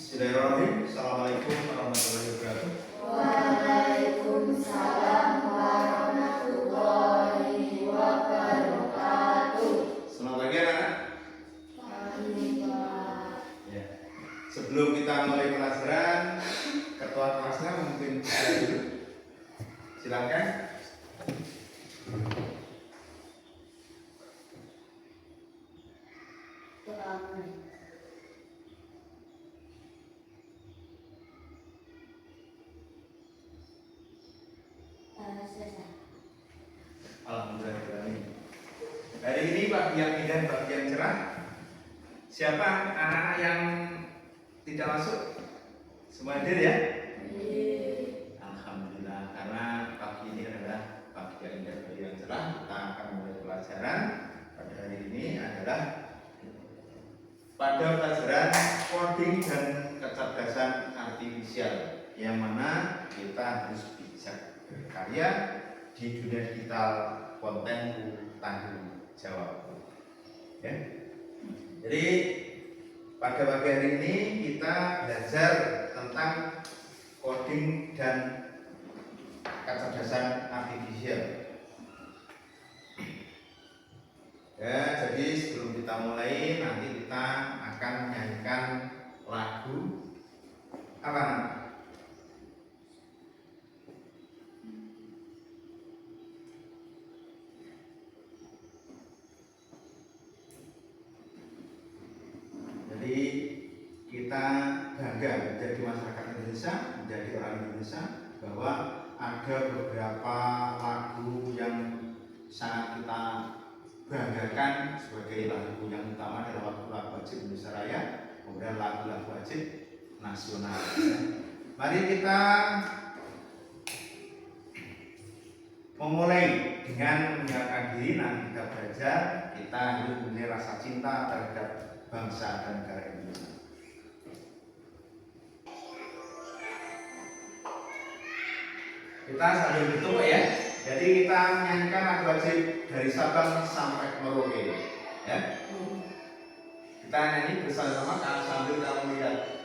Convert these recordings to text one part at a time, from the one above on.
Bismillahirrahmanirrahim. Assalamualaikum warahmatullahi wabarakatuh. Waalaikumsalam warahmatullahi wabarakatuh. Selamat pagi anak-anak. Pagi, Pak. Ya. Sebelum kita mulai pelajaran, ketua kelasnya mungkin bisa dulu. Silakan. Alhamdulillah. Hari ini pagi yang indah, pagi yang cerah. Siapa anak-anak yang tidak masuk? Semua hadir ya? Alhamdulillah, karena pagi ini adalah pagi yang indah, pagi yang cerah. Kita akan mulai pelajaran pada hari ini adalah pada pelajaran coding dan kecerdasan artifisial, yang mana kita harus bijak berkarya di dunia digital, kontenku tanggung jawabku. Ya. Jadi pada pagi hari ini kita belajar tentang coding dan kecerdasan artifisial. Ya, jadi sebelum kita mulai, nanti kita akan menyanyikan lagu apa? Jadi kita bangga menjadi masyarakat Indonesia, menjadi orang Indonesia, bahwa ada beberapa lagu yang sangat kita banggakan sebagai lagu yang utama adalah lagu wajib Indonesia Raya, kemudian lagu-lagu wajib nasional. Mari kita memulai dengan menyiapkan diri, nanti kita belajar, kita hidup memiliki rasa cinta terhadap bangsa dan negara Indonesia. Kita sambil bertemu ya. Jadi kita menyanyikan lagu wajib dari Sabang sampai Merauke. Ya. Kita nyanyi bersama-sama sambil kamu lihat.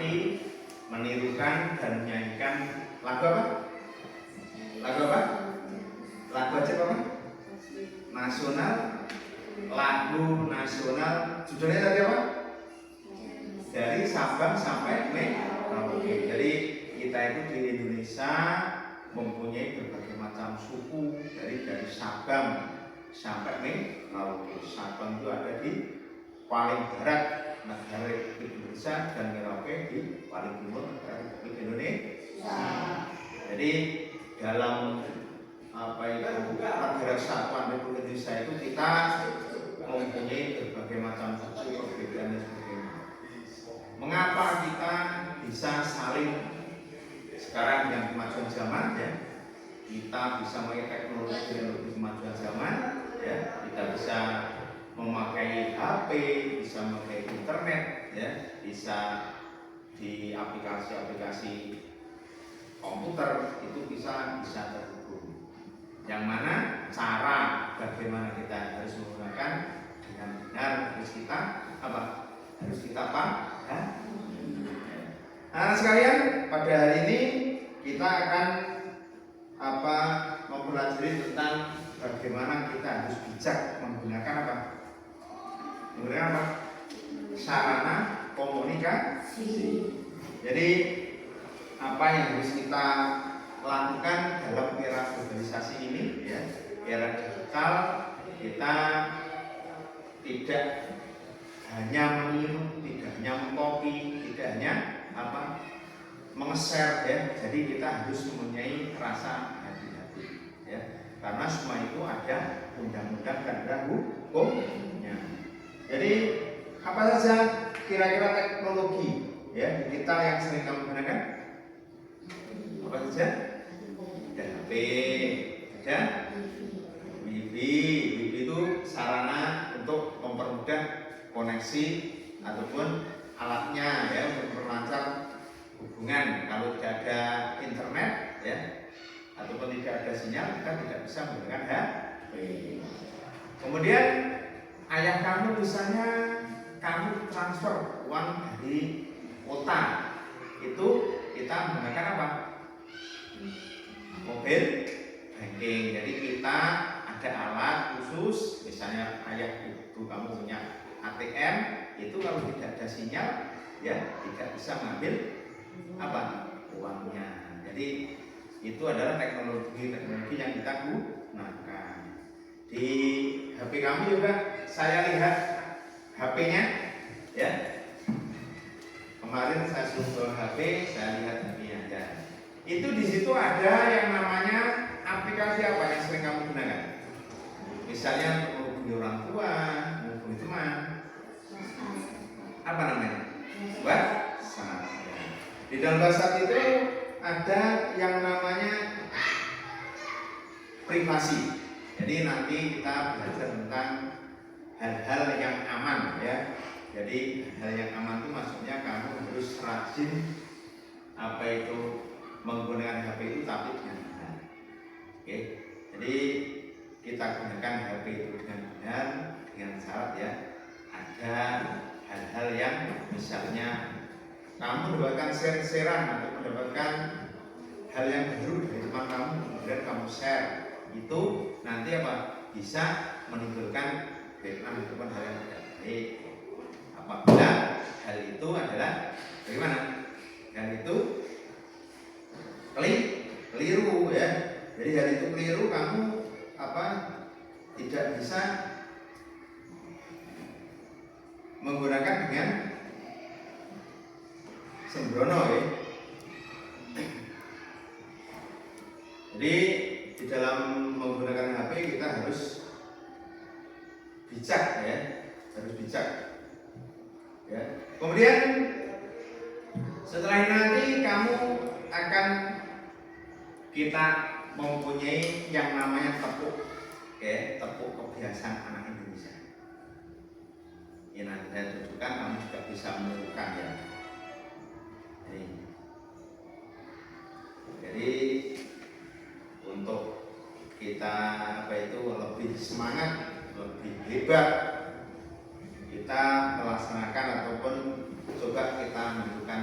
menikmati, menirukan dan menyanyikan lagu apa? Lagu apa? Lagu aja apa? Nasional, lagu nasional. Judulnya tadi apa? Dari Sabang sampai Merauke. Jadi kita itu di Indonesia mempunyai berbagai macam suku dari Sabang sampai Merauke. Sabang itu ada di paling barat negara Republik Indonesia dan Merauke di paling timur negara Republik Indonesia. Jadi dalam negara kesatuan Republik Indonesia itu kita mempunyai berbagai macam suku, perbedaan dan sebagainya. Mengapa kita bisa saling sekarang dengan kemajuan zaman ya? Kita bisa memakai teknologi yang lebih kemajuan zaman ya. Kita bisa memakai HP, bisa memakai internet ya, bisa di aplikasi-aplikasi komputer itu bisa terhubung. Yang mana cara bagaimana kita harus menggunakan dengan benar harus kita apa? Harus kita paham. Nah sekalian, pada hari ini kita akan mempelajari tentang bagaimana kita harus bijak menggunakan apa? Menggunakan apa? Sarana komunikasi. Jadi apa yang harus kita lakukan dalam era globalisasi ini ya, era digital, kita tidak hanya meniru, tidak hanya mengcopy, tidak hanya meng-share ya. Jadi kita harus mempunyai rasa hati-hati ya. Karena semua itu ada undang-undang dan ada hukumnya. Jadi apa saja kira-kira teknologi ya digital yang sering kamu gunakan? Apa saja? Ada HP, ada Wifi. Wifi itu sarana untuk mempermudah koneksi ataupun alatnya ya untuk memperlancar hubungan. Kalau tidak ada internet ya ataupun tidak ada sinyal, kita tidak bisa menggunakan HP. Kemudian ayah kamu misalnya kamu transfer uang dari kota, itu kita menggunakan apa? Mobil banking. Jadi kita ada alat khusus, misalnya ayah ibu kamu punya ATM, itu kalau tidak ada sinyal ya tidak bisa mengambil uangnya. Jadi itu adalah teknologi yang kita gunakan. Di HP kamu juga saya lihat HP-nya ya. Kemarin saya suruh HP, saya lihat HP-nya ada. Itu di situ ada yang namanya aplikasi apa yang sering kamu gunakan? Misalnya untuk menghubungi orang tua, menghubungi teman. Apa namanya? WhatsApp. Di dalam WhatsApp itu ada yang namanya privasi. Jadi nanti kita belajar tentang hal-hal yang aman ya. Jadi hal yang aman itu maksudnya kamu harus rajin menggunakan HP itu tapi dengan benar. Oke. Jadi kita gunakan HP itu dengan benar dengan syarat ya. Ada hal-hal yang misalnya kamu mendapatkan share-sharean atau mendapatkan hal yang baru dari teman kamu kemudian kamu share, itu nanti bisa menimbulkan background ataupun hal yang tidak baik. Apabila hal itu adalah bagaimana? Hal itu keliru ya. Jadi hal itu keliru, kamu tidak bisa menggunakan dengan sembrono ya. Jadi di dalam menggunakan HP kita harus bijak ya, harus bijak ya. Kemudian setelah ini nanti kamu akan kita mempunyai yang namanya tepuk ya, tepuk kebiasaan anak Indonesia. Ya nanti saya tunjukkan, kamu juga bisa menirukan ya. Jadi untuk kita lebih semangat, lebih hebat, kita melaksanakan ataupun coba kita menirukan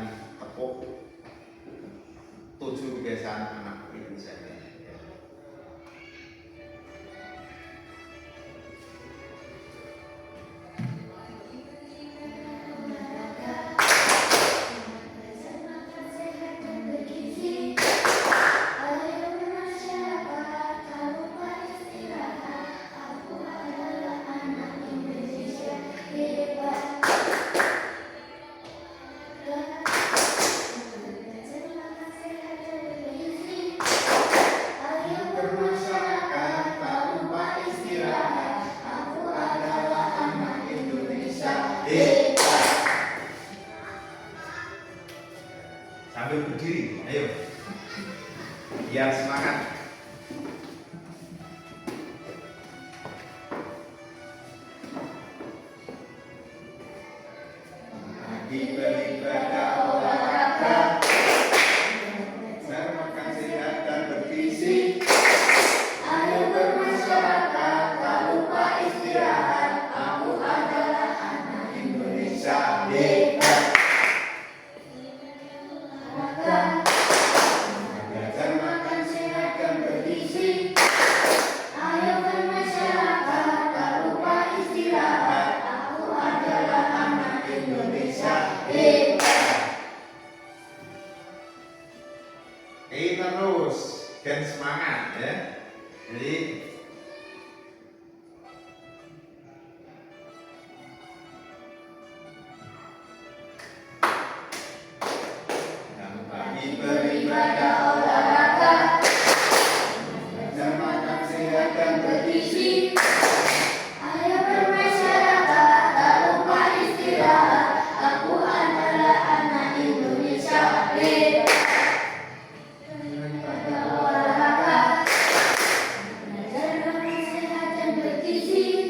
sambil berdiri. Ayo. Biar semangat. Beribadah olahraga, belajar makan sehat dan bergizi. Ayo bermasyarakat, tak lupa istirahat. Aku adalah anak Indonesia hebat. Belajar makan sehat dan bergizi. Ayo bermasyarakat, tak lupa istirahat. Aku adalah anak Indonesia hebat. Terus dan semangat ya. Jadi beribadah olahraga, belajar makan sehat dan bergizi. Ayo bermasyarakat, tak lupa istirahat. Aku adalah anak Indonesia hebat. Beribadah olahraga, belajar makan sehat dan bergizi.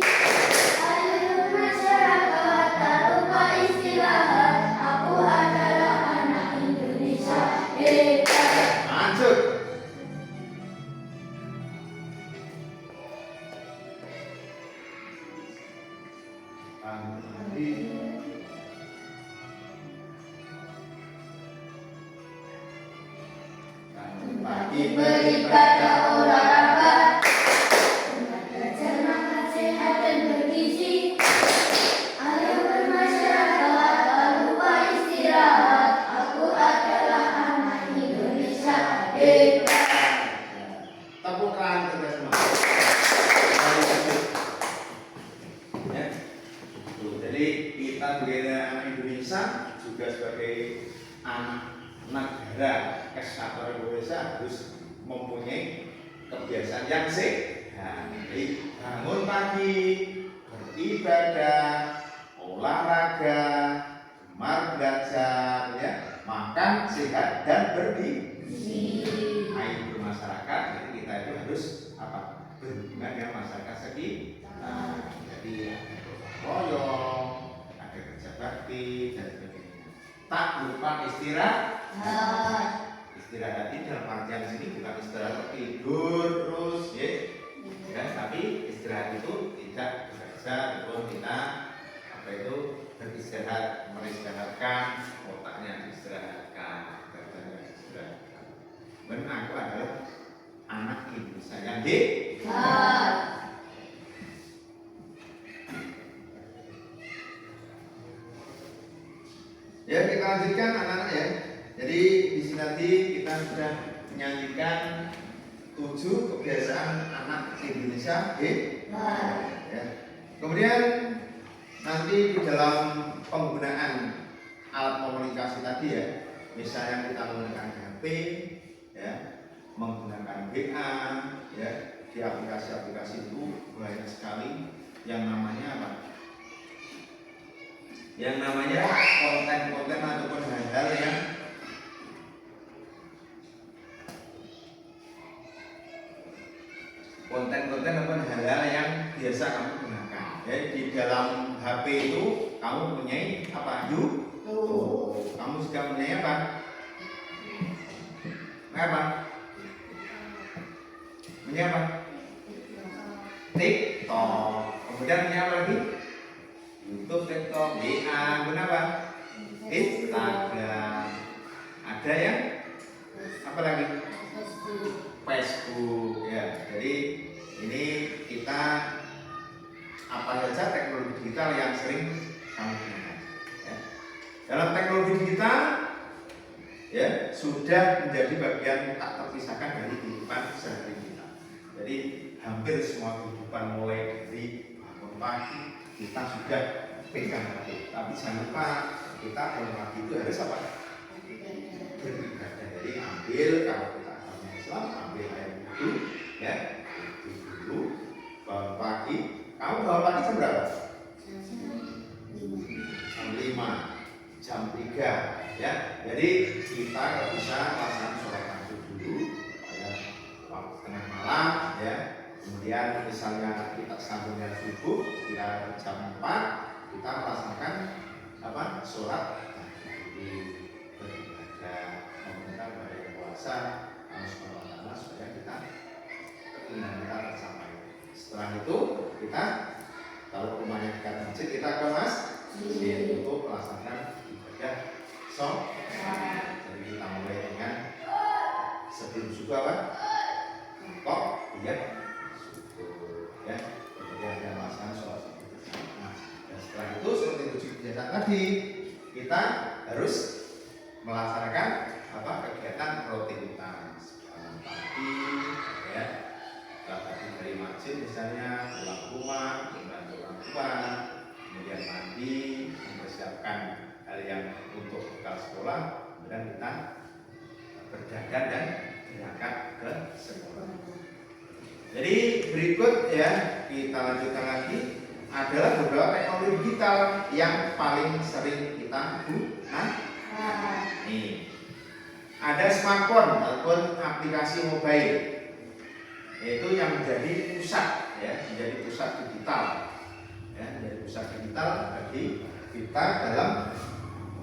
Ayo bermasyarakat, tak lupa istirahat. Aku adalah anak Indonesia hebat. Lanjut. Pagi beribadah olahraga, belajar makan sehat dan bergizi. Ayo bermasyarakat, tak lupa istirahat. Aku adalah anak Indonesia hebat. Tepuk tangan kita semua. Ya. Jadi kita sebagai anak Indonesia juga sebagai anak negara kesatuan Indonesia harus mempunyai kebiasaan yang sehat. Jadi bangun pagi, beribadah, olahraga, gemar belajar, ya, makan sehat dan bergizi. Ayo bermasyarakat, jadi kita itu harus apa? Berhubungan dengan masyarakat sekitar. Jadi royong, ada kerja bakti dan sebagainya. Tak lupa istirahat. Istirahat ini dalam artian sini bukan istirahat tidur terus ya, tapi istirahat itu tidak bekerja, itu kita apa itu beristirahat, mengistirahatkan otaknya, istirahatkan badannya, istirahatkan. Dan aku adalah anak Indonesia yang hebat. Ya, kita lanjutkan anak-anak ya. Jadi di sini nanti kita sudah menyanyikan 7 kebiasaan anak Indonesia hebat. Ya. Kemudian nanti di dalam penggunaan alat komunikasi tadi ya, misalnya kita menggunakan HP, ya, menggunakan WA, ya, di aplikasi-aplikasi itu banyak sekali yang namanya apa? Yang namanya konten-konten ataupun hal-hal yang konten-konten ataupun hal-hal yang biasa kamu gunakan. Jadi di dalam HP itu kamu punya apa? YouTube. Kamu juga punya apa? Apa? Punya apa? TikTok. Kemudian punya apa lagi? YouTube, TikTok, WA, kenapa? Instagram. Ada yang apa lagi? Facebook ya. Jadi ini kita apa saja teknologi digital yang sering kamu gunakan. Ya. Dalam teknologi digital ya sudah menjadi bagian tak terpisahkan dari kehidupan sehari kita. Jadi hampir semua kehidupan mulai dari bangun pagi kita sudah pegang HP. Tapi jangan lupa kita bangun pagi itu harus apa? Beribadah. Jadi ambil kalau kita agama Islam ambil air wudhu ya, wudhu dulu bangun pagi. Kamu bangun pagi jam berapa? Jam 5, jam 3 ya. Jadi kita misalnya kita sambungnya subuh, kita jam 4 kita melaksanakan sholat beribadah, meminta kepada Yang Kuasa Allah Subhanahu wa Ta'ala supaya kita keinginan kita tercapai. Setelah itu kita kalau rumahnya dekat masjid kita ke masjid untuk melaksanakan ibadah sholat. Jadi kita mulai dengan sebelum subuh kok ya subuh ya, kemudian kita melaksanakan sholat. Dan setelah itu seperti tujuh kebiasaan tadi kita harus melaksanakan kegiatan rutinitas bangun pagi ya, tadi dari masjid misalnya, pulang rumah, membantu orang tua, kemudian mandi, mempersiapkan hal yang untuk bekal sekolah, kemudian kita berdandan dan berangkat ke sekolah. Jadi berikut ya kita lanjutkan lagi adalah beberapa teknologi digital yang paling sering kita gunakan. Nih, ada smartphone ataupun aplikasi mobile, yaitu yang menjadi pusat ya, menjadi pusat digital ya, menjadi pusat digital bagi kita dalam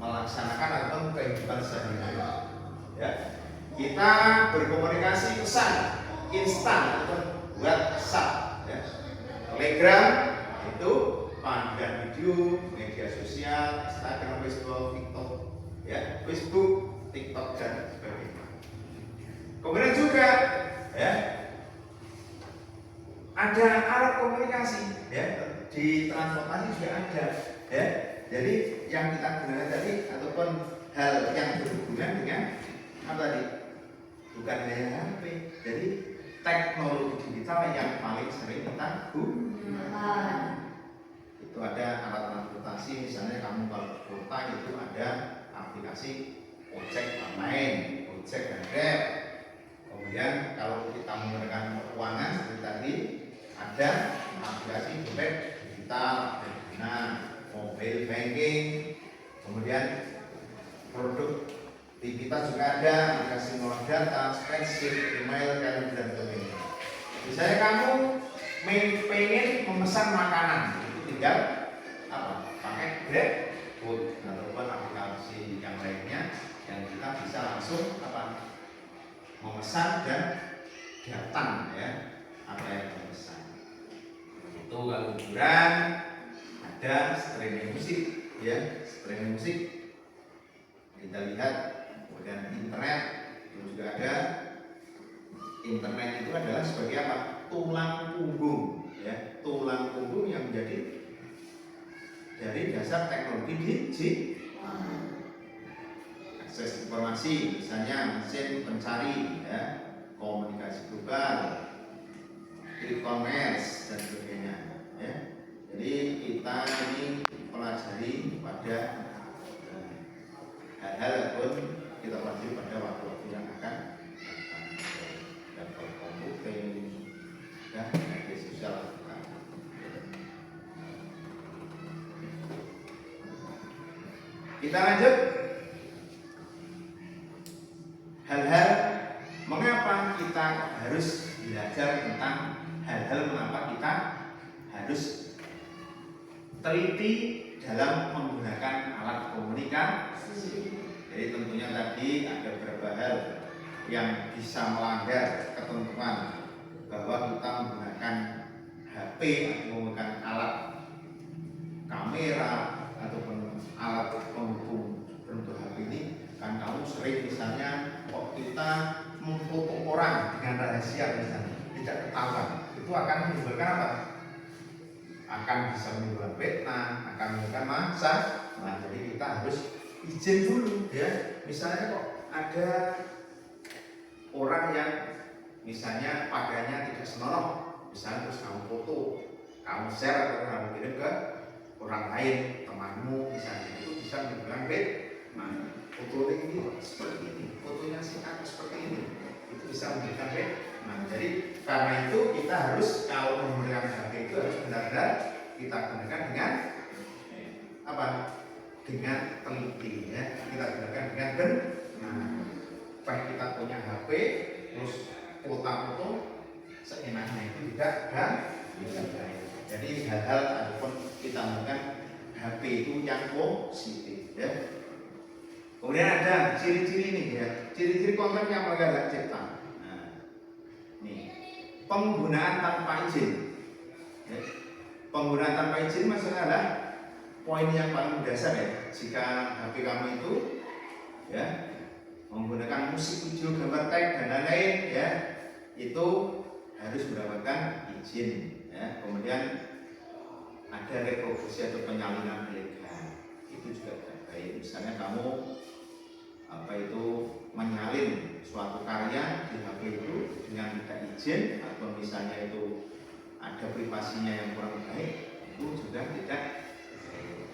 melaksanakan atau kehidupan sehari-hari ya. Kita berkomunikasi pesan instan atau WhatsApp ya. Telegram itu panggilan video, media sosial, Instagram, Facebook, TikTok ya, Facebook, TikTok dan sebagainya. Kemudian juga ya ada alat komunikasi ya, di transportasi juga ada ya. Jadi yang kita gunakan tadi ataupun hal yang berhubungan dengan apa tadi? Bukan hanya HP. Jadi teknologi digital yang paling sering kita gunakan. Itu ada alat transportasi, misalnya kamu kalau ke kota itu ada aplikasi ojek online, ojek dan Grab. Kemudian kalau kita menggunakan keuangan seperti tadi ada aplikasi dompet digital, mobile banking, kemudian produktivitas juga ada, aplikasi mengolah data, spreadsheet, email, kalender dan sebagainya. Misalnya kamu pengen memesan makanan, itu tinggal pakai Grab Food ataupun aplikasi yang lainnya yang kita bisa langsung memesan dan datang ya apa yang dipesan. Itu kalau hiburan ada streaming musik ya, streaming musik kita lihat. Kemudian internet itu juga ada. Internet itu adalah sebagai apa? Tulang punggung ya, tulang punggung yang menjadi dari dasar teknologi digital. Akses informasi, misalnya mesin pencari ya, komunikasi global, e-commerce dan sebagainya ya. Jadi kita ini pelajari pada hal-hal pun kita pelajari pada waktu-waktu yang akan datang, komputer dan media sosial. Kita lanjut. Hal-hal mengapa kita harus belajar tentang hal-hal mengapa kita harus teliti dalam menggunakan alat komunikasi. Jadi tentunya tadi ada beberapa hal yang bisa melanggar ketentuan bahwa kita menggunakan HP atau menggunakan alat kamera ataupun alat penghubung untuk HP ini. Kan kamu sering misalnya kok kita memfoto orang dengan rahasia misalnya tidak ketahuan, itu akan menimbulkan apa? Akan bisa menimbulkan fitnah, akan menimbulkan masalah. Nah, jadi kita harus izin dulu ya. Misalnya kok ada orang yang misalnya pakaiannya tidak senonoh, misalnya terus kamu foto, kamu share atau kamu kirim ke orang lain, temanmu misalnya, itu bisa menimbulkan fitnah. Foto ini seperti ini, fotonya si A seperti ini, itu bisa menimbulkan fitnah. Jadi karena itu kita harus kalau menggunakan HP itu harus benar-benar kita gunakan dengan apa? Dengan teliti ya. Kita gunakan dengan benar. Supaya kita punya HP terus foto-foto seenaknya itu tidak tidak baik. Jadi hal-hal ataupun kita menggunakan HP itu yang positif ya. Kemudian ada ciri-ciri nih ya, ciri-ciri konten yang melanggar hak cipta. Nah, nih penggunaan tanpa izin. Ya. Penggunaan tanpa izin maksudnya adalah poin yang paling dasar ya. Jika HP kamu itu ya menggunakan musik, video, gambar, tag dan lain-lain ya, itu harus mendapatkan izin ya. Kemudian ada reproduksi atau penyalinan ilegal, itu juga tidak baik. Misalnya kamu menyalin suatu karya di HP itu dengan tidak izin, atau misalnya itu ada privasinya yang kurang baik, itu juga tidak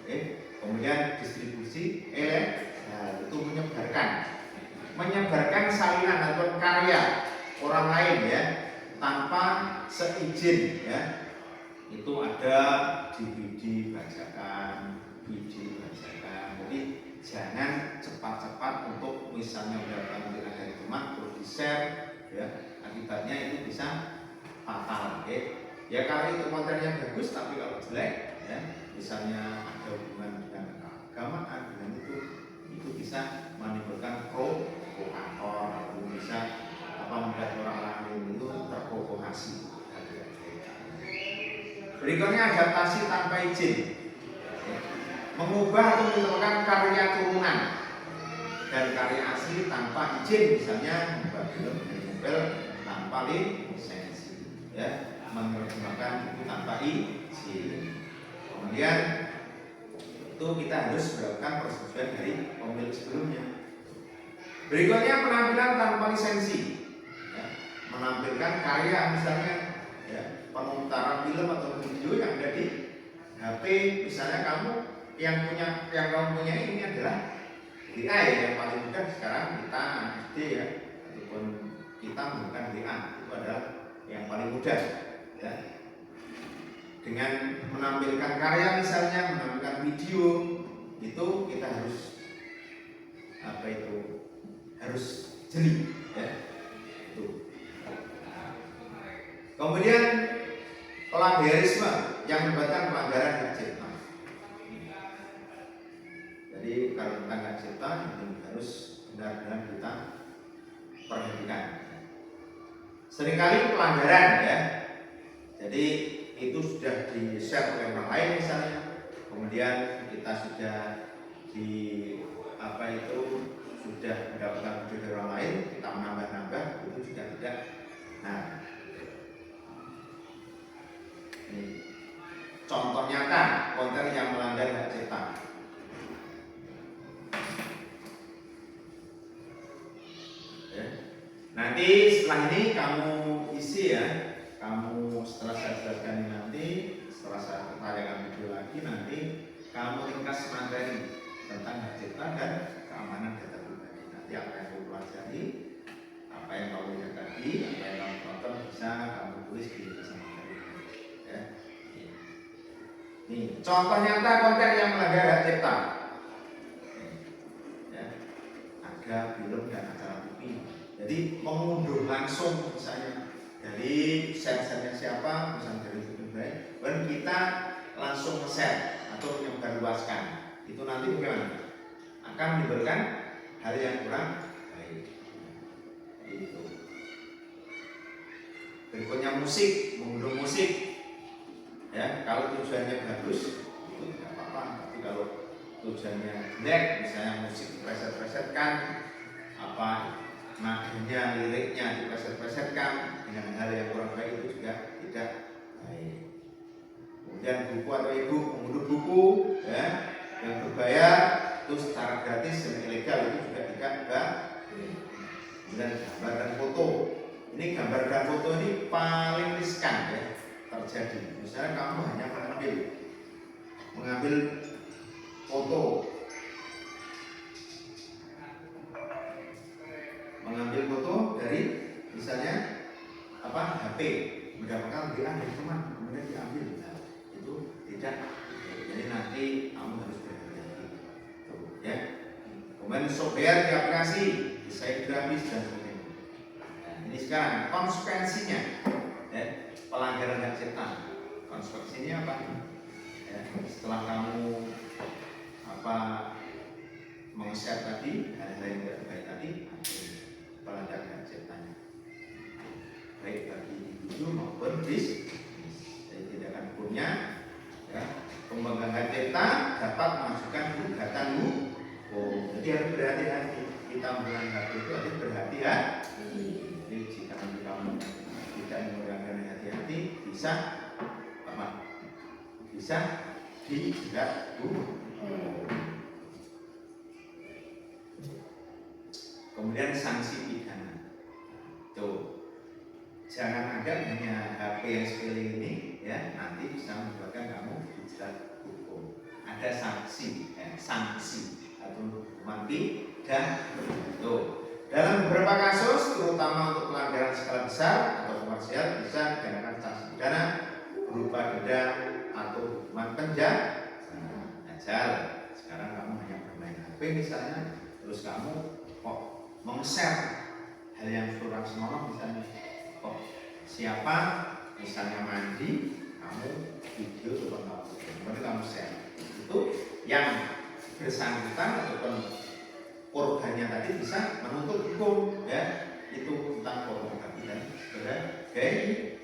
baik. Kemudian distribusi ilegal itu menyebarkan salinan atau karya orang lain ya tanpa seizin ya. Itu ada DVD bajakan, video bajakan. Jadi jangan cepat-cepat untuk misalnya mendapatkan nilai dari teman terus di-share ya, akibatnya itu bisa fatal ya. Kalau itu kontennya bagus tapi kalau jelek ya, misalnya ada hubungan dengan keagamaan dengan itu bisa menimbulkan provokator atau bisa membuat orang lain itu terprovokasi. Berikutnya adaptasi tanpa izin, mengubah atau menentukan karya turunan dan karya asli tanpa izin, misalnya membuat film dari novel tanpa lisensi, ya, menerjemahkan buku tanpa izin. Kemudian itu kita harus melakukan persetujuan dari pemilik sebelumnya. Berikutnya penampilan tanpa lisensi, ya, menampilkan karya misalnya ya, pemutaran film atau video yang ada di HP, misalnya yang kamu punya ini adalah WA ya, yang paling mudah sekarang kita SD ya, ataupun kita menggunakan WA itu adalah yang paling mudah ya. Dengan menampilkan karya misalnya, menampilkan video itu kita harus jeli ya. Itu. Kemudian plagiarisme yang menyebabkan pelanggaran hak cipta. Jadi kalau tentang hak cipta itu harus benar-benar kita perhatikan. Seringkali pelanggaran ya. Jadi itu sudah di-share oleh orang lain misalnya, kemudian kita sudah sudah mendapatkan video dari orang lain, kita menambah-nambah, itu juga tidak. Nah, ini contoh nyata konten yang melanggar hak cipta. Ya. Nanti setelah ini kamu isi ya, setelah saya jelaskan ini nanti, setelah saya tayangkan video lagi nanti kamu ringkas materi tentang hak cipta dan keamanan data pribadi. Nanti apa yang kamu pelajari, apa yang kamu lihat tadi, apa yang kamu tonton bisa kamu tulis di ringkasan materi. Ya. Nih, contoh nyata konten yang melanggar hak cipta. Ya. Ada film dan acara TV. Jadi mengunduh langsung misalnya dari share-nya siapa, misalnya dari YouTube baik, dan kita langsung share atau menyebarluaskan. Itu nanti bagaimana? Akan menimbulkan hal yang kurang baik. Itu. Berikutnya musik, mengunduh musik. Ya, kalau tujuannya bagus itu tidak apa-apa. Tapi kalau tujuannya jelek, misalnya musik preset-presetkan, nadanya, liriknya dipreset-presetkan dengan hal yang kurang baik, itu juga tidak baik. Kemudian buku atau ibu mengunduh buku ya, yang berbayar itu secara gratis dan ilegal, itu juga tidak baik. Kemudian gambar dan foto. Ini gambar dan foto ini paling riskan ya terjadi. Misalnya kamu hanya mengambil foto dari misalnya HP, mendapatkan WA dari teman, kemudian diambil, nah, itu tidak. Jadi nanti kamu harus berhati-hati ya. Kemudian software di aplikasi, desain grafis dan sebagainya. Nah, ini sekarang konsekuensinya ya, ya, pelanggaran hak cipta. Konsekuensinya apa? Ya, setelah kamu meng-share tadi hal-hal yang tidak baik tadi, pelanggaran hak ciptanya, baik bagi individu maupun bisnis. Jadi tindakan hukumnya, ya, pemegang hak cipta dapat mengajukan gugatan hukum. Jadi harus berhati-hati. Kita menggunakan hak itu harus berhati-hati. Jadi jika kamu tidak menggunakan hati-hati, bisa dijerat hukum. Kemudian sanksi pidana. Tuh, jangan anggap hanya HP yang sepele ini, ya, nanti bisa menyebabkan kamu dijerat hukum. Ada sanksi atau hukuman pidana. Tuh, dalam beberapa kasus, terutama untuk pelanggaran skala besar atau komersial, bisa dikenakan sanksi pidana berupa denda atau hukuman penjara. Sekarang kamu hanya bermain HP misalnya, terus kamu kok meng-share hal yang kurang senonoh, misalnya kok siapa misalnya mandi, kamu video atau kemudian kamu share, itu yang bersangkutan ataupun korbannya tadi bisa menuntut hukum, ya, itu tentang pornografi dan sebagainya.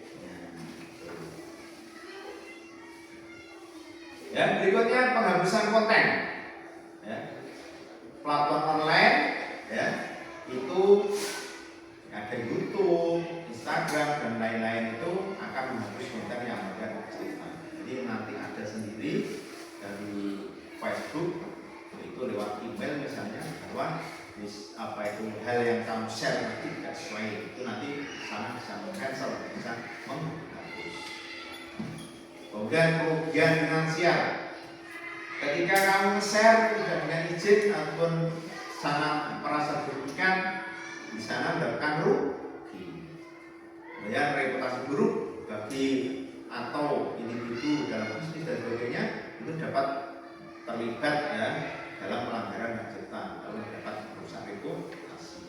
Ya, berikutnya penghapusan konten, ya. Platform online, ya, itu ada YouTube, Instagram dan lain-lain itu akan menghapus konten yang melanggar hak cipta. Jadi nanti ada sendiri dari Facebook, itu lewat email misalnya, bahwa hal yang kamu share nanti tidak sesuai, itu nanti sana bisa cancel, bisa menghapus. Kemudian kerugian finansial. Ketika kamu share tidak dengan izin ataupun sana merasa dirugikan, di sana mendapatkan rugi. Kemudian reputasi buruk bagi atau individu dalam bisnis dan sebagainya, itu dapat terlibat, ya, dalam pelanggaran hak cipta atau dapat merusak reputasi.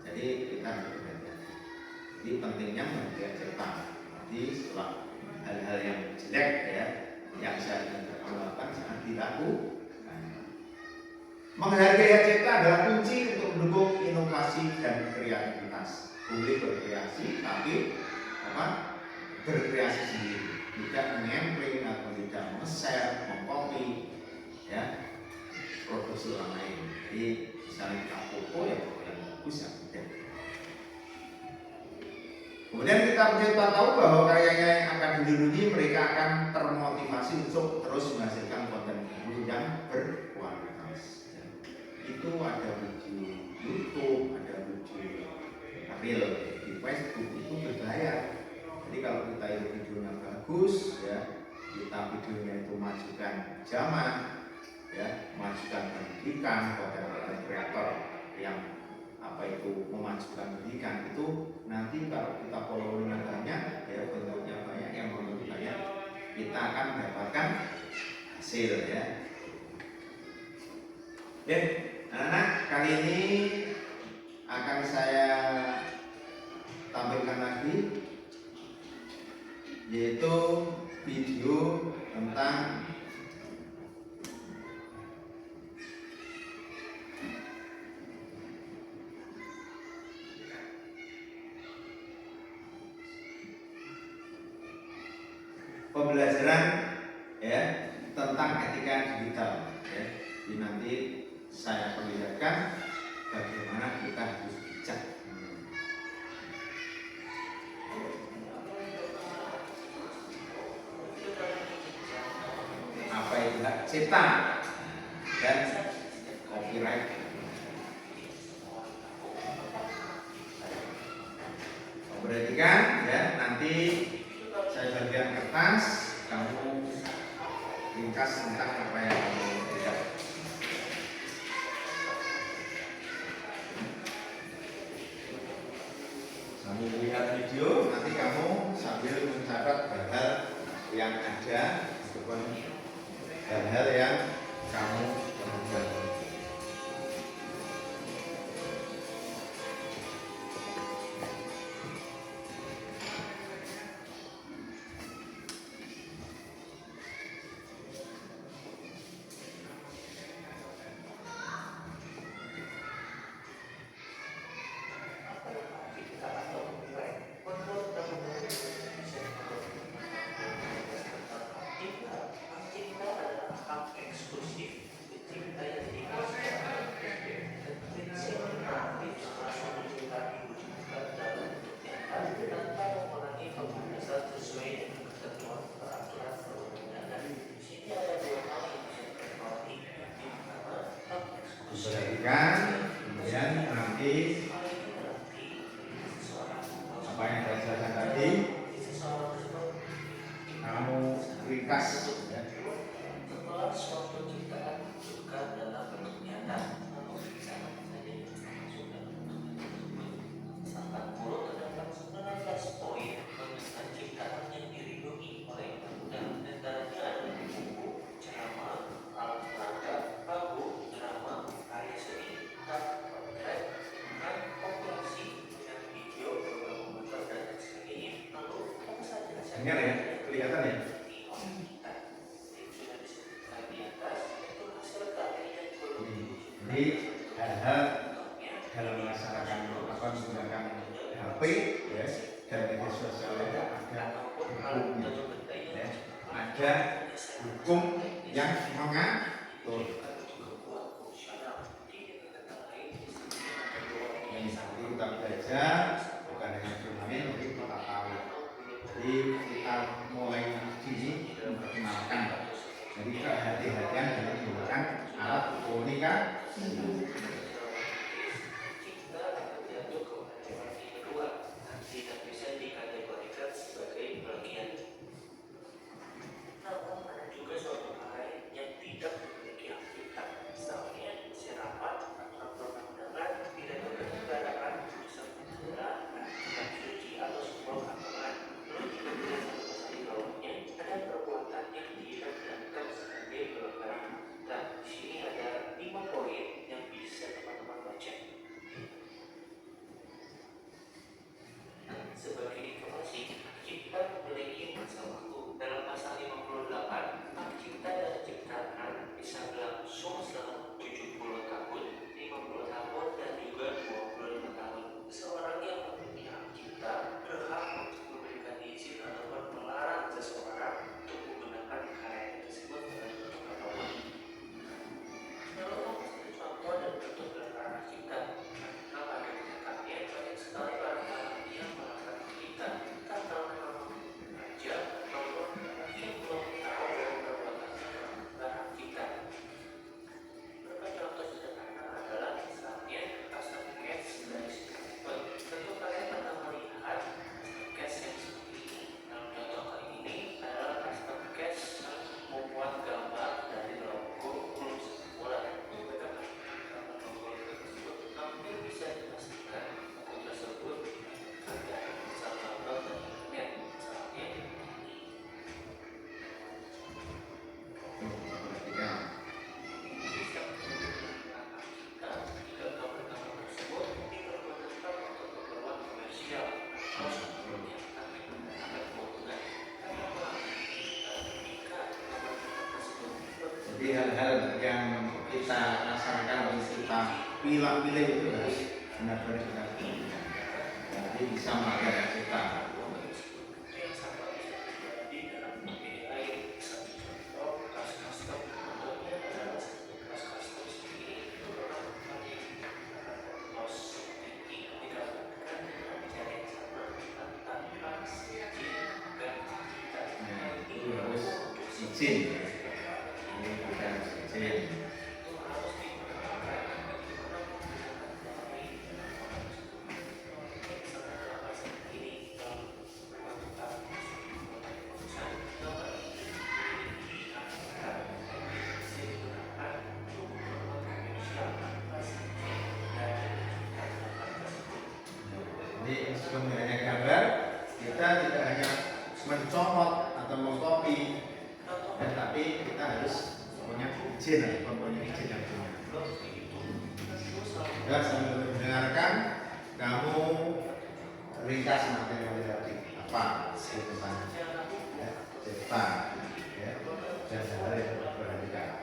Jadi kita harus berhati-hati. Jadi pentingnya menjaga hak cipta. Jadi setelah hal-hal yang jelek, ya, yang saya lakukan sangat dilakukan. Menghargai hak cipta adalah kunci untuk mendukung inovasi dan kreativitas. Boleh berkreasi, tapi berkreasi sendiri, tidak mengempleng atau tidak nge-share, mengcopy, ya, produksi orang lain. Jadi misalnya kita foto yang bagus, ya, tidak. Kemudian kita pencipta tahu bahwa karyanya yang akan dilindungi, mereka akan termotivasi untuk terus menghasilkan konten yang berkualitas. Itu ada video YouTube, ada video reel di Facebook, itu berbayar. Jadi kalau kita itu videonya bagus, ya, kita videonya itu majukan zaman, ya, majukan pendidikan, konten kreator yang memajukan pendidikan, itu nanti kalau kita followingnya banyak, ya, bentuknya banyak, yang menonton banyak, kita akan mendapatkan hasil, ya. Oke, anak-anak, kali ini akan saya tampilkan lagi, yaitu video tentang pembelajaran, ya, tentang etika digital, ya. Jadi nanti saya perlihatkan bagaimana kita harus bijak. Apa itu hak cipta dan copyright. Perhatikan, ya, nanti saya bagian kertas, kamu ringkas tentang apa yang kamu lihat. Kamu lihat video, nanti kamu sambil mencatat hal-hal yang ada ataupun hal-hal yang kamu perlukan. Dengar ya, kelihatan ya. Jadi hal-hal dalam melaksanakan apa menggunakan HP ya dan media sosial itu ada hukumnya, ya. Ada hukum yang mengatur. Ini kita belajar bukan hanya bermain, tapi kita tahu. Jadi kita mulai sini memperkenalkan. Jadi kehati-hatian dalam menggunakan alat komunikasi. Jadi hal-hal yang kita laksanakan atau kita pilih itu harus benar-benar kita pilih. Jadi bisa melanggar kita. Itu harus izin. Jadi sebelum hanya gambar, kita tidak hanya mencomot atau mengcopy, tapi kita harus punya izin atau punya izin yang punya. Dan sambil mendengarkan, kamu ringkas materi tadi apa cerita, ya, dan hal yang berperhatikan.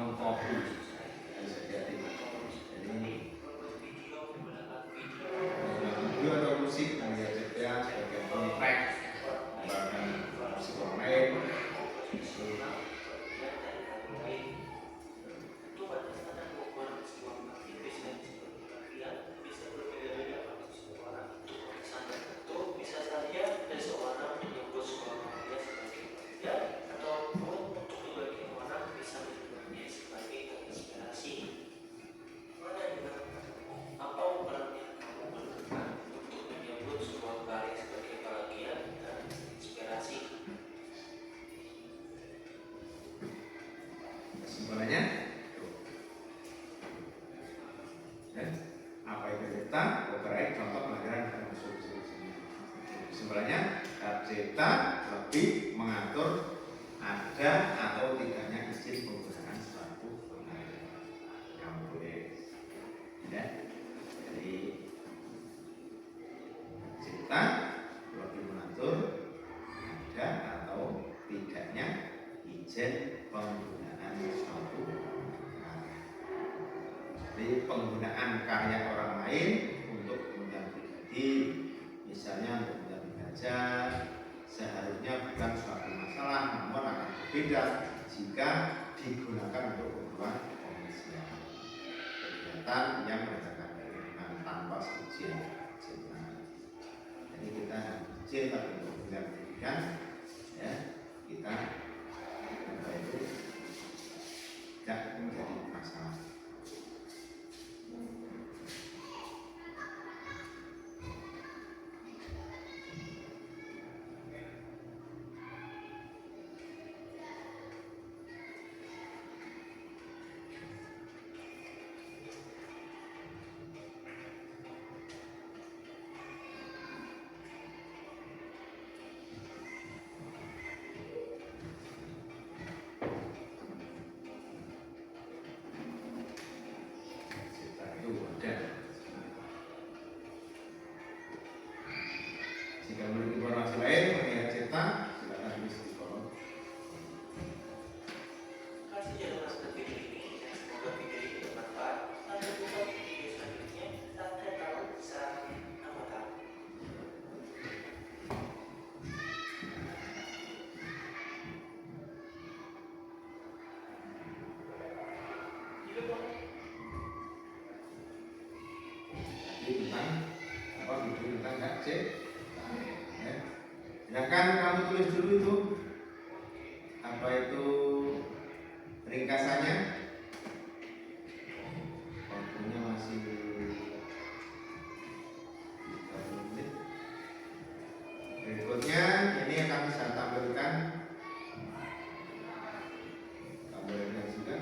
mengkopi. Harus hati-hati. Jadi video atau musik yang dia cipta sebagai soundtrack bahkan musik orang lain itu kesimpulannya ya, apa itu cipta copyright contoh pelanggaran dan unsur kesimpulannya cipta lebih mengatur ada atau tidaknya izin penggunaan suatu yang boleh ya. Jadi cipta lebih mengatur ada atau tidaknya izin penggunaan suatu karya. Jadi penggunaan karya orang lain untuk kepentingan pribadi, misalnya untuk kepentingan belajar, seharusnya bukan suatu masalah, namun akan berbeda jika digunakan untuk keperluan komersial. Kegiatan yang berdasarkan kepentingan tanpa izin. Jadi kita izin tapi untuk kepentingan pendidikan, ya kita apa itu tidak menjadi masalah. Jika memiliki informasi lain mengenai cipta, silakan tulis di kolom. Kasih jalan seperti ini, semoga video ini bermanfaat. Sampai jumpa di video selanjutnya. Sampai tahu bisa anggota. Jadi tentang apa video tentang hak cipta. Ya. Silakan kamu tulis dulu itu apa itu ringkasannya. Waktunya masih 30 menit. Berikutnya ini akan saya tampilkan tampilannya juga.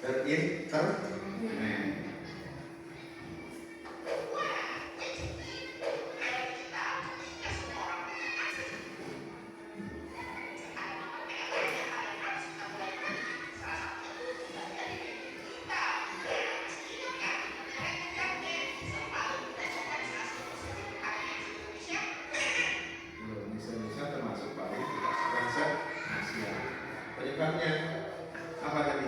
berinternet. Indonesia termasuk paling tidak se Asia. Penyebabnya apa tadi?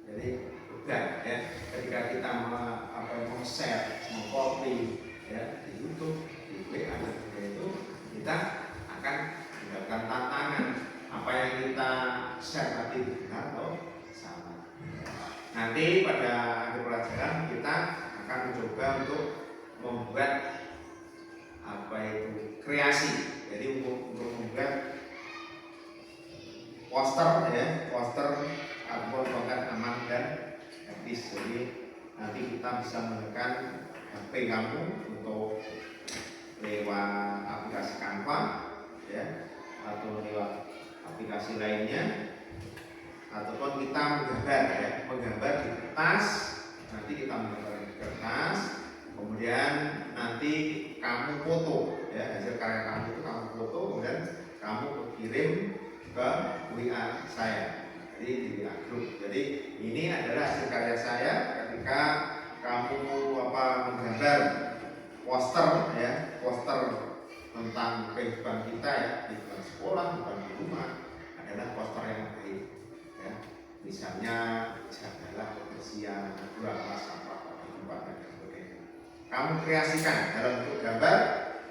Jadi bukan ya, ketika kita share, mengcopy ya di YouTube, di WA itu kita akan mendapatkan tantangan apa yang kita share tadi benar atau salah. Nanti pada akhir pelajaran kita akan mencoba untuk membuat kreasi. Jadi untuk membuat poster ya, poster ataupun konten aman dan etis. Jadi nanti kita bisa menekan HP kamu untuk lewat aplikasi Canva ya, atau lewat aplikasi lainnya, ataupun kita menggambar di kertas. Nanti kita menggambar di kertas, kemudian nanti kamu foto ya, hasil karya kamu itu kamu foto, kemudian kamu kirim ke WA saya, jadi di WA grup. Jadi ini adalah hasil karya saya ketika kamu menggambar poster ya, poster tentang kehidupan kita ya, kehidupan sekolah, kehidupan di rumah, adalah poster yang baik ya. Misalnya jagalah kebersihan, buanglah sampah pada tempat dan sebagainya. Kamu kreasikan dalam bentuk gambar,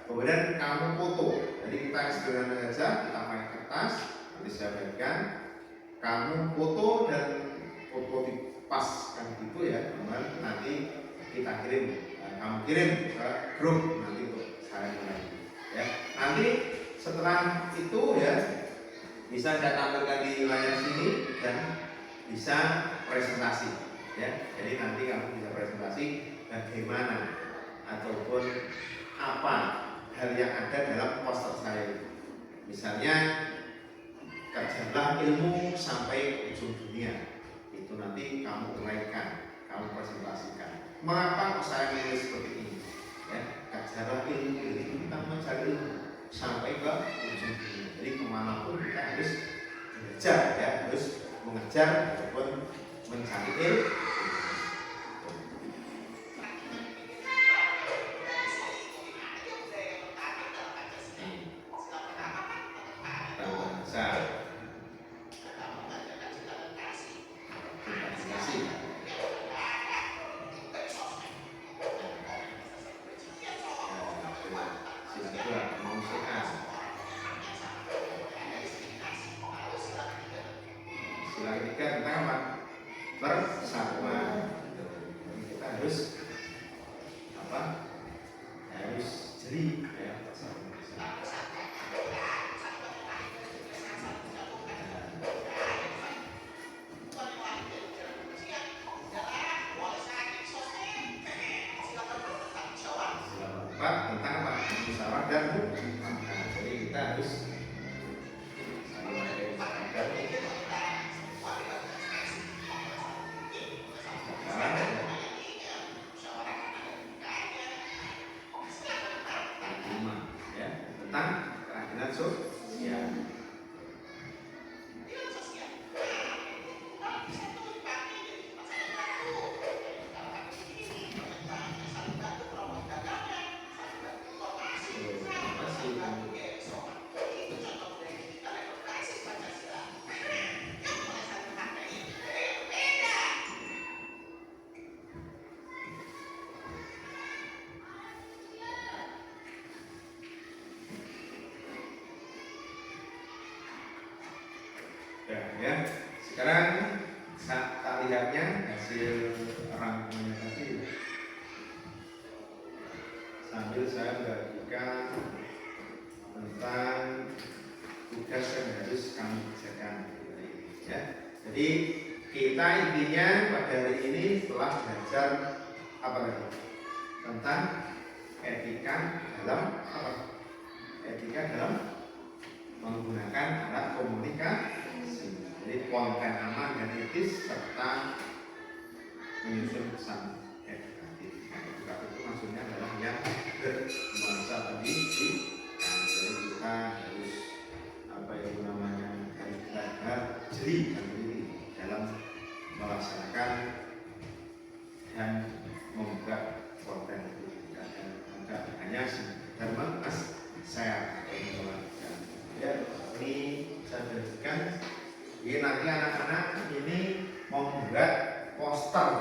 kemudian kamu foto. Jadi kita sederhana saja, kita pakai kertas, nanti saya bagikan, kamu foto dan foto dipaskan gitu ya, kemudian nanti kita kirim, kamu kirim ke grup nanti untuk saya lagi ya. Nanti setelah itu ya bisa saya tampilkan di layar sini dan bisa presentasi ya. Jadi nanti kamu bisa presentasi bagaimana ataupun apa hal yang ada dalam poster saya. Misalnya kerjalah ilmu sampai ujung dunia, itu nanti kamu uraikan, kamu presentasikan. Mengapa saya menulis seperti ini? Ya, kerjalah ilmu, jadi kita mencari ilmu sampai ke ujung dunia. Jadi kemanapun kita harus belajar, ya, harus mengejar ataupun mencari ilmu. Sila ketiga tentang apa? Persatuan. Kita harus apa? Harus jeli ya. Tentang apa? Musyawarah dan mufakat. Jadi kita harus tentang keadilan sosial. Ya, sekarang tak lihatnya hasil rangkumannya tadi sambil saya bagikan tentang Jadi kita intinya pada hari ini setelah belajar apa lagi? Tentang etika dalam apa? Etika dalam menggunakan alat komunikasi. Jadi konten aman dan etis serta menyusun pesan edukatif. Nah, edukatif itu maksudnya adalah yang bernuansa pendidikan. Jadi kita harus apa itu namanya, harus kita jeli dalam melaksanakan dan membuat konten itu. Tidak hanya sekedar share atau membagikan. Ya, ini saya berikan. Jadi nanti anak-anak ini membuat poster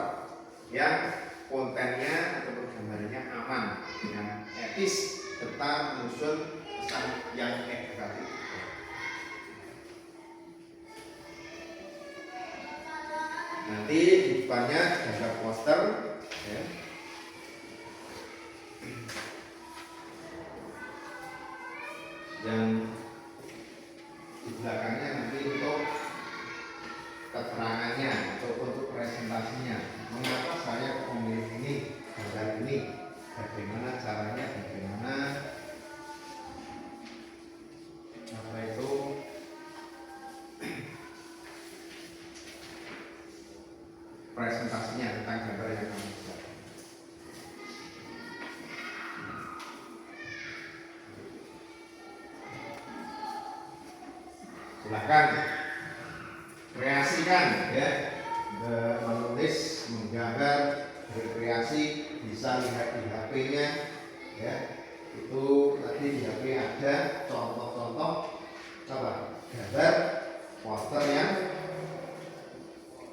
yang kontennya atau gambarnya aman dengan etis serta menyusun pesan yang edukatif. Nanti di depannya ada poster ya. Dan di belakangnya nanti untuk keterangannya atau untuk presentasinya, mengapa saya memilih ini, gambar ini, bagaimana caranya, bagaimana apa itu presentasinya tentang gambar yang kami buat. Silakan kreasikan ya, menulis, menggambar, berkreasi, bisa lihat di HP-nya ya. Itu tadi di HP ada contoh-contoh apa? Gambar poster yang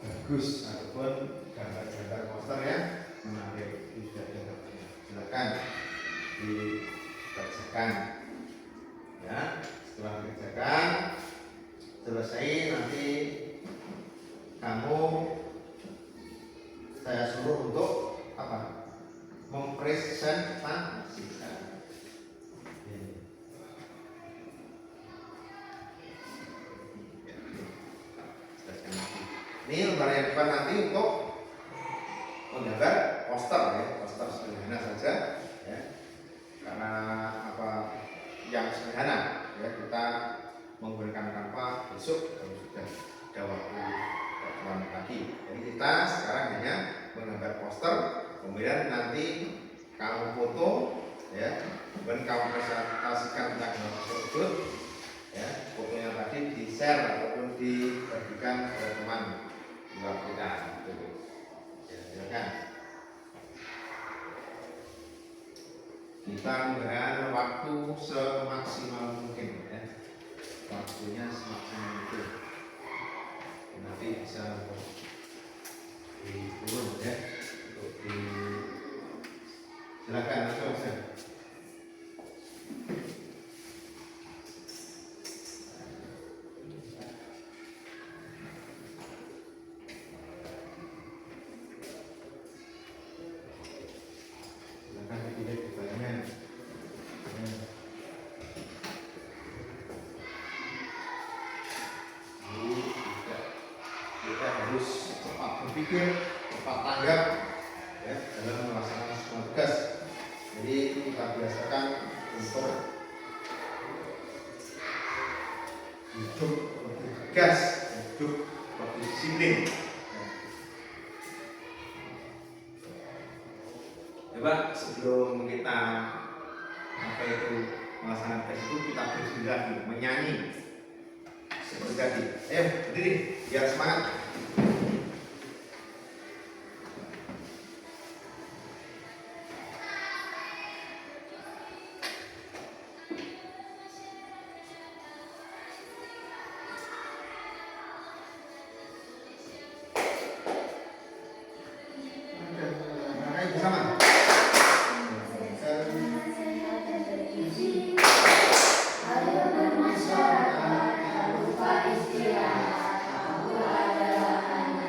bagus ataupun gambar-gambar poster yang menarik. Itu sudah ada. Silakan dikerjakan ya. Setelah dikerjakan selesai, nanti kamu saya suruh untuk apa? Mempresentasikan. Ini lembar yang depan nanti untuk menggambar poster ya, poster sederhana saja ya. Karena apa yang sederhana ya, kita menggunakan Canva besok kalau sudah ada waktu lagi. Jadi kita sekarang hanya menggambar poster, kemudian nanti kamu foto ya, kemudian kamu presentasikan tentang hal tersebut ya. Fotonya tadi di share ataupun dibagikan ke teman luar kita gitu. Ya, silakan. Kita menggunakan waktu semaksimal mungkin ya. Waktunya semaksimal mungkin. Nanti bisa diturun ya, untuk di silakan langsung saja. Silakan dipilih bahannya. Kita harus cepat berpikir, cepat tanggap ya, dalam melaksanakan semua tugas. Jadi kita biasakan untuk hidup lebih tegas, hidup lebih disiplin. Coba sebelum kita apa itu melaksanakan tes itu, kita bersila menyanyi seperti tadi. Ayo berdiri biar semangat. Ayo bersama. Lupa istirahat, aku adalah anak.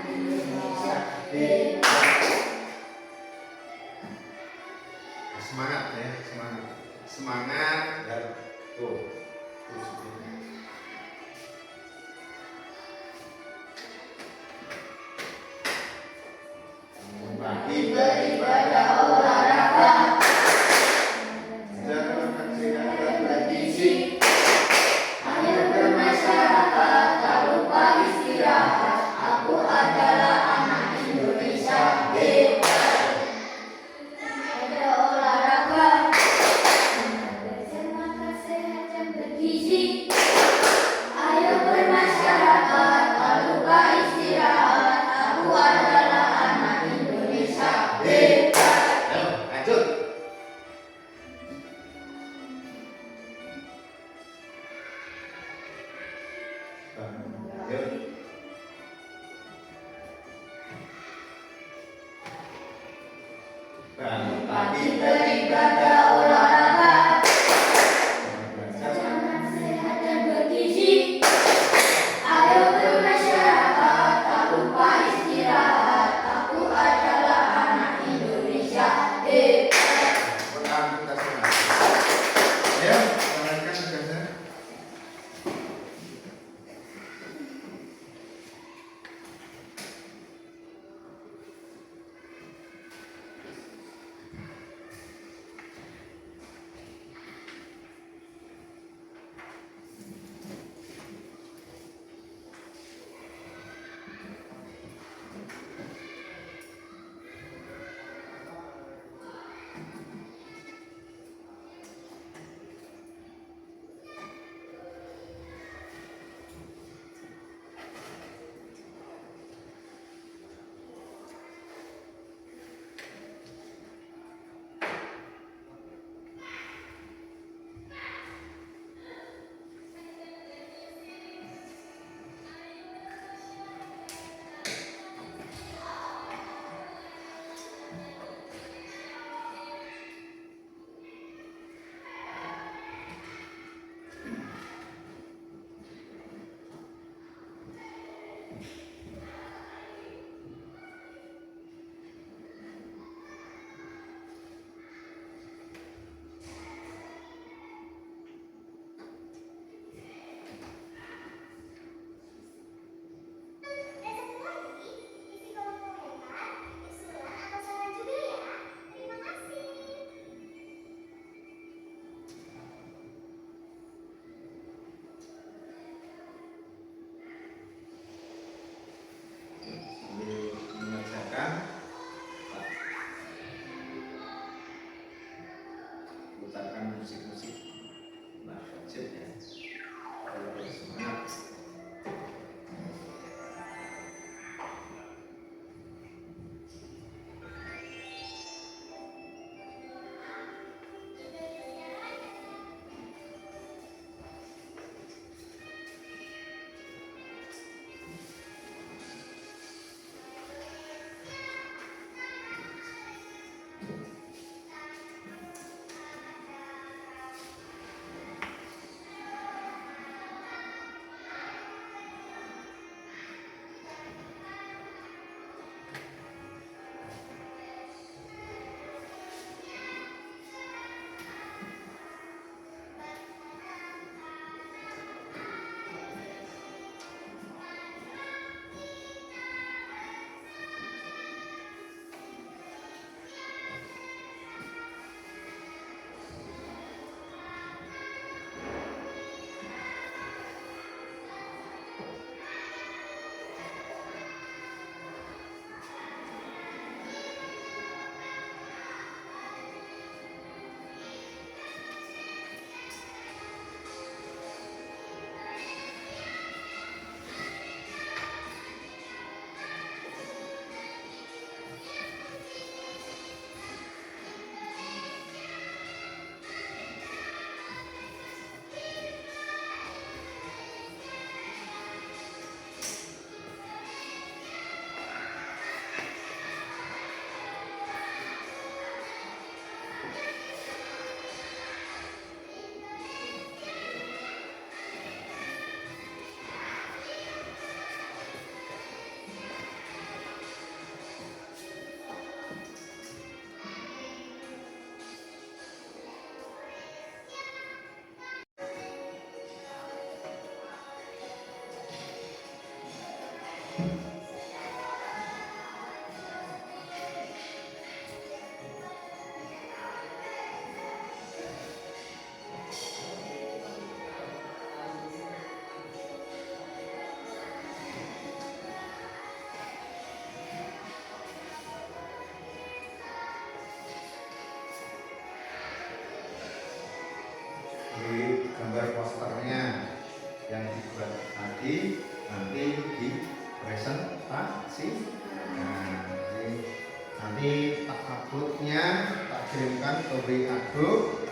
Ayo bermasyarakat, tak lupa istirahat. Aku adalah anak Indonesia. Ayo, lanjut. Ayo. Bangun pagi Beribadah olahraga, belajar. jangan sehat dan bergizi. Ayo bermasyarakat, tak lupa istirahat. Aku adalah anak Indonesia. Pertama kita senang. Ayo, lanjutkan tugasnya. Sambil mengerjakan, putarkan musik-musik. Nah, wajib ya. Ayo, semangat. Gambar posternya. tadi nanti di presentasi. Nah, jadi nanti tak uploadnya, tak kirimkan ke WA Group,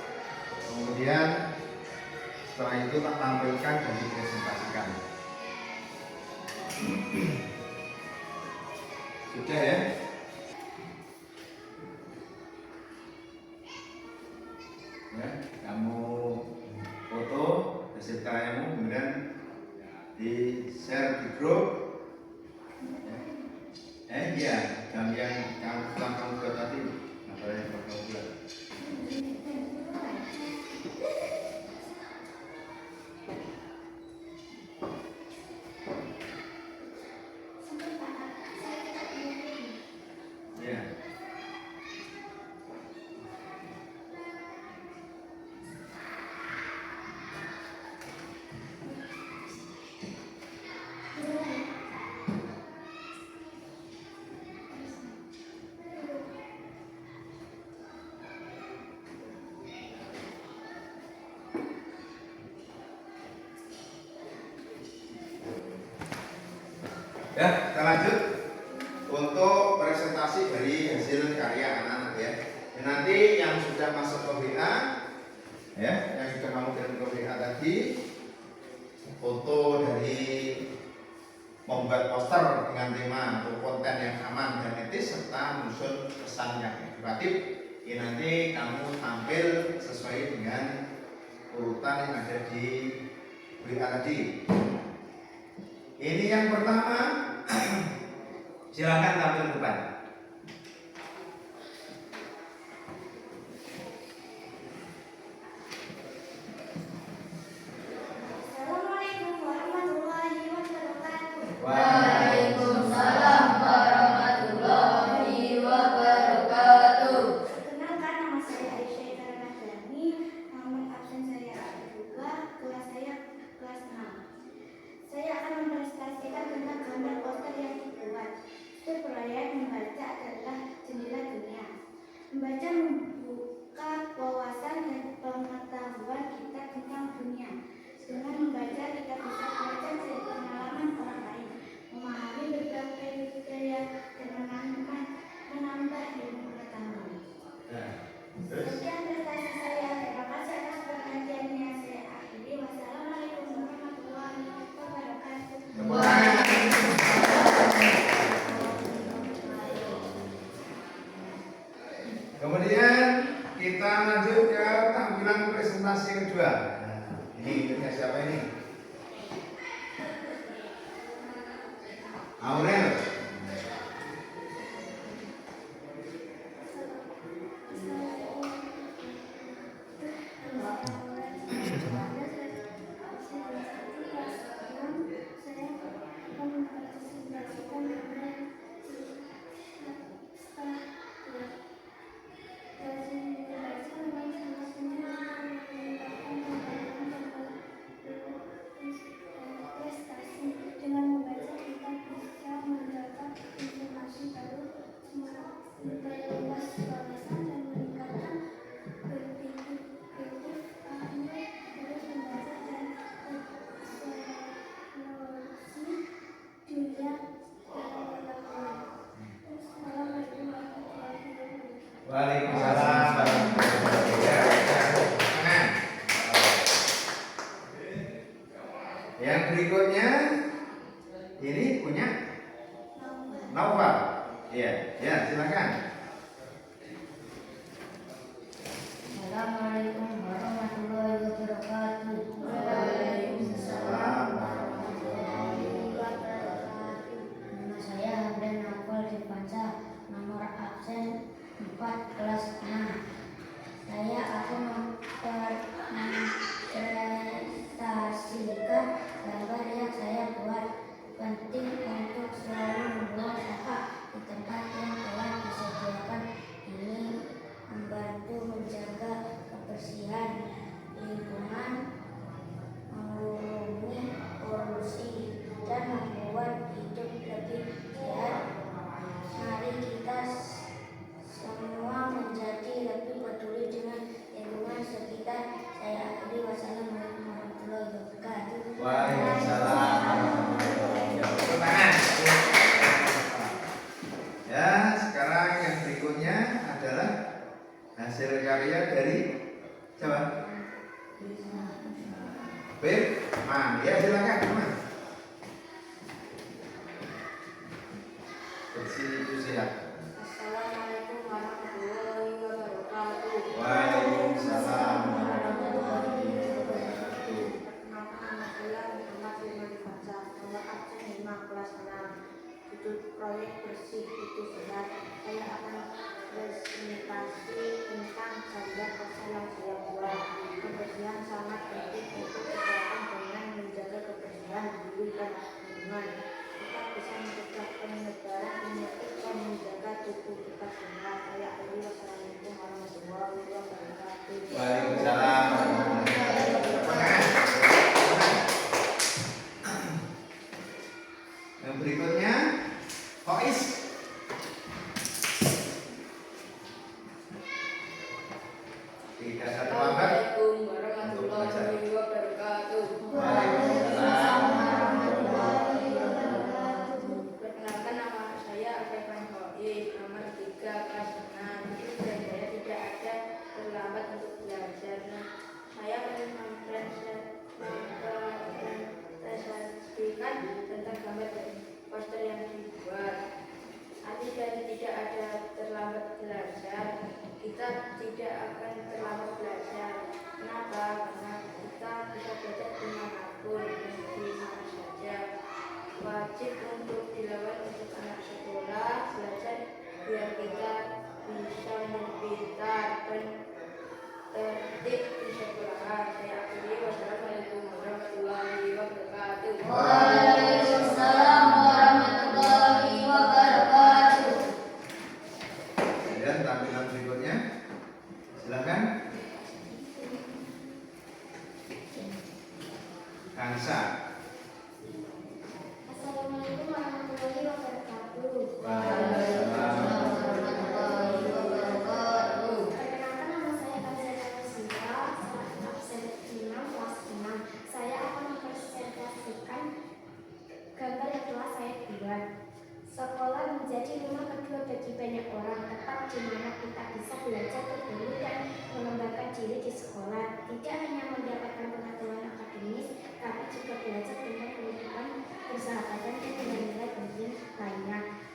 kemudian setelah itu tak tampilkan dan dipresentasikan. Sudah ya? Ya, kamu foto hasil karyamu kemudian di share di grup. Iya, jam yang kamu buat tadi, apa yang kamu buat? Iya. Ya, kita lanjut untuk presentasi dari hasil karya anak-anak ya. Dan nanti yang sudah masuk ke WA, ya, yang sudah kamu kirim ke WA tadi, foto dari membuat poster dengan tema untuk konten yang aman dan etis serta menyusun pesan yang edukatif. Ini nanti kamu tampil sesuai dengan urutan yang ada di WA tadi. Ini yang pertama, silakan tampil ke depan. Assalamualaikum warahmatullahi wabarakatuh. Waalaikumsalam warahmatullahi wabarakatuh. Perkenalkan, nama saya Aisyah Karanadani. Nomor absen saya ada 2, kelas saya kelas 6. Saya akan mempresentasikan tentang gambar poster yang dibuat. Proyek membaca adalah jendela dunia. Membaca membuka wawasan dan pengetahuan kita tentang dunia. Dengan membaca kita bisa belajar dari pengalaman orang lain, memahami berbagai budaya dan menambah ilmu pengetahuan. Sekian prestasi saya. Terima kasih atas perhatiannya. Saya akhiri. Wassalamualaikum warahmatullahi wabarakatuh. Kemudian kita lanjut ke tampilan presentasi kedua. Nah, ini ikutnya siapa ini? Aurel. Dengan membaca kita bisa mendapat informasi baru, memperluas wawasan dan meningkatkan berpikir kritis. Kami terus membaca dan eksplorasi dunia pengetahuan. Assalamualaikum warahmatullahi wabarakatuh. Waalaikumsalam warahmatullahi wabarakatuh. Tangan. Yang berikutnya ini punya Naufal. Iya, ya silakan. Assalamualaikum warahmatullahi wabarakatuh. Waalaikumsalam. Nama saya Hamdan Naufal Dipanca, nomor absen 4 kelas 6. Saya akan mempresentasikan gambar yang saya buat. Penting untuk selalu membuang sampah di tempat yang telah disediakan. Ini membantu menjaga kebersihan lingkungan, mengurangi polusi, dan membuat hidup lebih sehat. Mari kita semua menjadi lebih peduli dengan lingkungan sekitar. Saya akhiri. Wassalamualaikum warahmatullahi wabarakatuh. Waalaikumsalam. Ya silakan teman. Bersih itu sehat. Assalamualaikum warahmatullahi wabarakatuh. Waalaikumsalam warahmatullahi wabarakatuh. Perkenalkan nama saya Muhammad Firman Dibaca, nomor absen 5 kelas 6. Judul proyek bersih itu sehat. Saya akan presentasi tentang gambar kosa yang saya buat. Kebersihan sangat penting untuk kesehatan dengan menjaga kebersihan diri dan lingkungan. Kita bisa mencegah penyebaran penyakit dan menjaga tubuh kita sehat. Saya akhiri, wassalamualaikum warahmatullahi wabarakatuh. Waalaikumsalam warahmatullahi wabarakatuh. Yang berikutnya, Kois. Tidak ada terlambat. Assalamualaikum warahmatullahi wabarakatuh. Waalaikumsalam warahmatullahi wabarakatuh. Perkenalkan, nama saya Alfevan Hois, nomor 3 kelas 6. Dan saya tidak ada terlambat untuk belajar. Saya akan mempresentasikan tentang gambar dan poster yang dibuat. Arti dari tidak ada terlambat belajar, kita tidak akan terlambat belajar. Kenapa? Karena kita bisa belajar dimanapun dan di mana saja. Wajib untuk dilakukan untuk anak sekolah belajar biar kita bisa pintar dan tertib di sekolah. Saya akhiri, wassalamualaikum warahmatullahi wabarakatuh. Waalaikumsalam warahmatullahi wabarakatuh. Kemudian tampilan berikutnya, silakan. Kansa. Assalamualaikum warahmatullahi wabarakatuh. Waalaikumsalam. Perkenalkan, nama saya Kansa Sinta, absen 6 kelas 6. Saya akan mempresentasikan gambar yang telah saya buat. Sekolah menjadi rumah kedua bagi banyak orang, tempat di mana kita bisa belajar berburu dan mengembangkan diri di sekolah. Tidak hanya mendapatkan pengetahuan akademis, tapi juga belajar tentang kehidupan, persahabatan, dan nilai-nilai penting lainnya.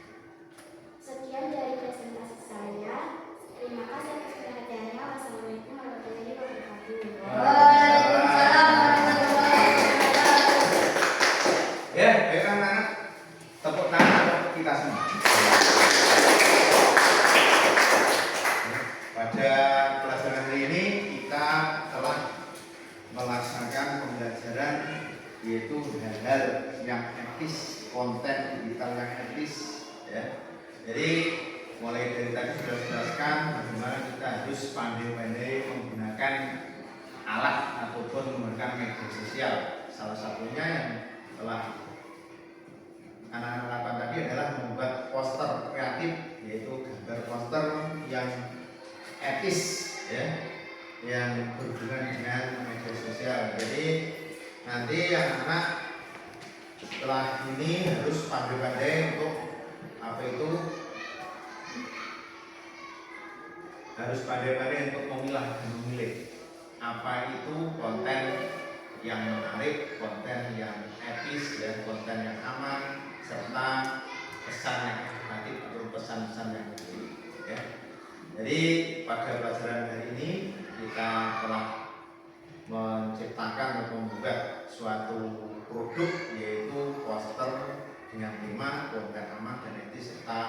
Sekian dari presentasi saya. Terima kasih atas perhatiannya. Wassalamualaikum warahmatullahi wabarakatuh. Waalaikumsalam warahmatullahi wabarakatuh. Ya, baik anak-anak. Tepuk tangan untuk kita semua. Pada pelajaran hari ini kita telah melaksanakan pembelajaran yaitu hal-hal yang etis, konten digital yang etis, ya. Jadi mulai dari tadi sudah dijelaskan bagaimana kita harus pandai-pandai menggunakan alat ataupun menggunakan media sosial. Salah satunya yang telah anak-anak lakukan tadi adalah membuat poster kreatif, yaitu gambar poster yang etis, ya, yang berhubungan dengan media sosial. Jadi nanti anak-anak setelah ini harus pandai-pandai untuk apa itu, harus pandai-pandai untuk memilah dan memilih apa itu konten yang menarik, konten yang etis, ya, konten yang aman, serta pesan yang edukatif atau pesan-pesan yang baik, ya. Jadi pada pelajaran hari ini kita telah menciptakan atau membuat suatu produk yaitu poster dengan tema konten aman dan etis serta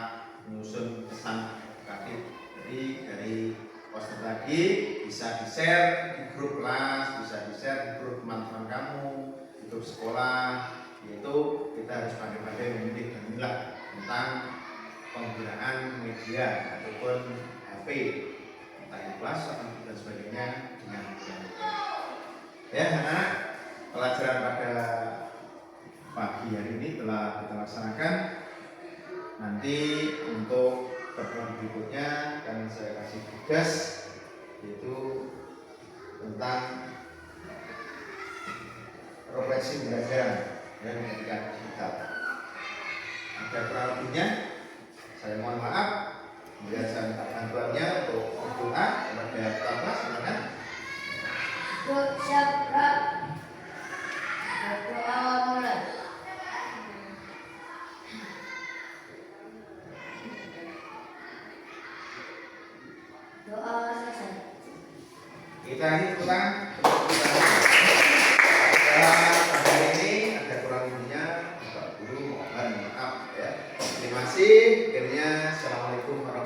menyusun pesan edukatif. Jadi dari poster tadi bisa di-share di grup kelas, bisa di-share di grup teman-teman kamu, di grup sekolah. Yaitu kita harus pandai-pandai memilih dan memilah tentang penggunaan media ataupun HP, entah yang kelas dan sebagainya dengan baik. Ya, karena pelajaran pada pagi hari ini telah kita laksanakan. Nanti untuk pertemuan berikutnya akan saya kasih tugas yaitu tentang refleksi pembelajaran dan pendidikan digital. Ada kurang lebihnya, saya mohon maaf. Kemudian saya minta bantuannya untuk berdoa kepada ketua kelas, silakan. Siap, kasih. Akhirnya, assalamualaikum warahmatullahi wabarakatuh.